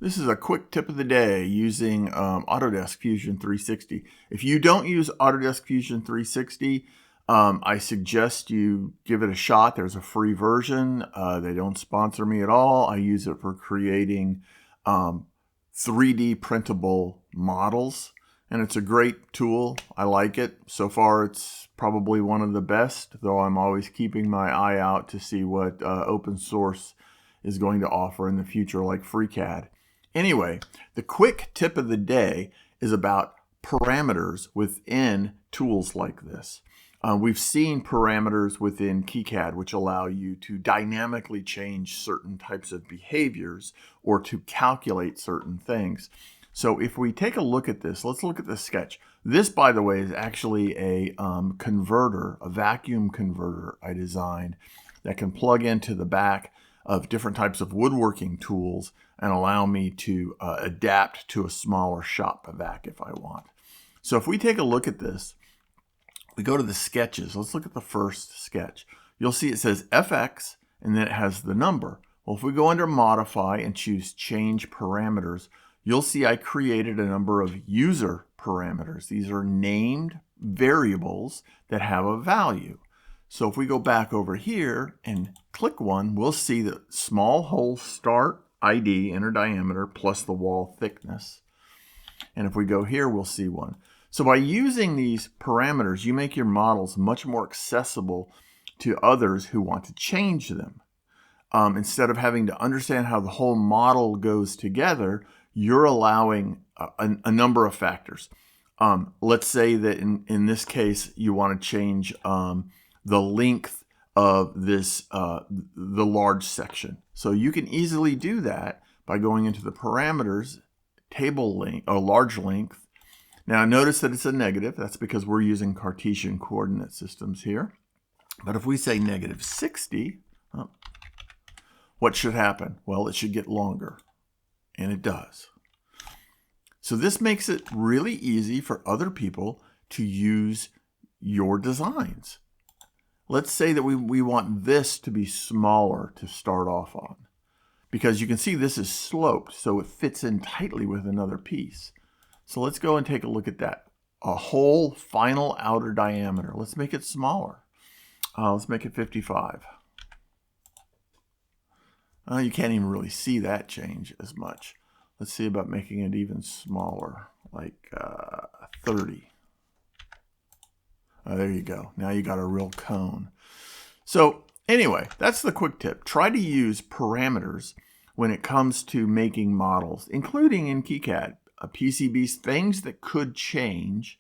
This is a quick tip of the day using Autodesk Fusion 360. If you don't use Autodesk Fusion 360, I suggest you give it a shot. There's a free version. They don't sponsor me at all. I use it for creating 3D printable models, and it's a great tool. I like it. So far, it's probably one of the best, though I'm always keeping my eye out to see what open source is going to offer in the future, like FreeCAD. Anyway, the quick tip of the day is about parameters within tools like this. We've seen parameters within KiCad which allow you to dynamically change certain types of behaviors or to calculate certain things. So if we take a look at this, let's look at the sketch. This, by the way, is actually a converter, a vacuum converter I designed that can plug into the back of different types of woodworking tools and allow me to adapt to a smaller shop vac if I want. So if we take a look at this, we go to the sketches. Let's look at the first sketch. You'll see it says FX and then it has the number. Well, if we go under Modify and choose Change Parameters, you'll see I created a number of user parameters. These are named variables that have a value. So if we go back over here and click one, we'll see the small hole start ID, inner diameter, plus the wall thickness. And if we go here, we'll see one. So by using these parameters, you make your models much more accessible to others who want to change them. Instead of having to understand how the whole model goes together, you're allowing a number of factors. Let's say that in this case, you want to change the length of this, the large section. So you can easily do that by going into the parameters, table length, or large length. Now notice that it's a negative. That's because we're using Cartesian coordinate systems here. But if we say -60, what should happen? Well, it should get longer, and it does. So this makes it really easy for other people to use your designs. Let's say that we want this to be smaller to start off on, because you can see this is sloped, so it fits in tightly with another piece. So let's go and take a look at that. A whole final outer diameter. Let's make it smaller. Let's make it 55. You can't even really see that change as much. Let's see about making it even smaller, like 30. There you go. Now you got a real cone. So anyway, that's the quick tip. Try to use parameters when it comes to making models, including in KiCad, PCBs, things that could change.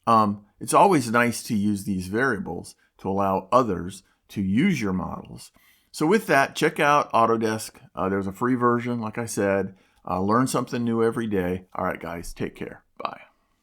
It's always nice to use these variables to allow others to use your models. So with that, check out Autodesk. There's a free version, like I said. Learn something new every day. All right, guys, take care.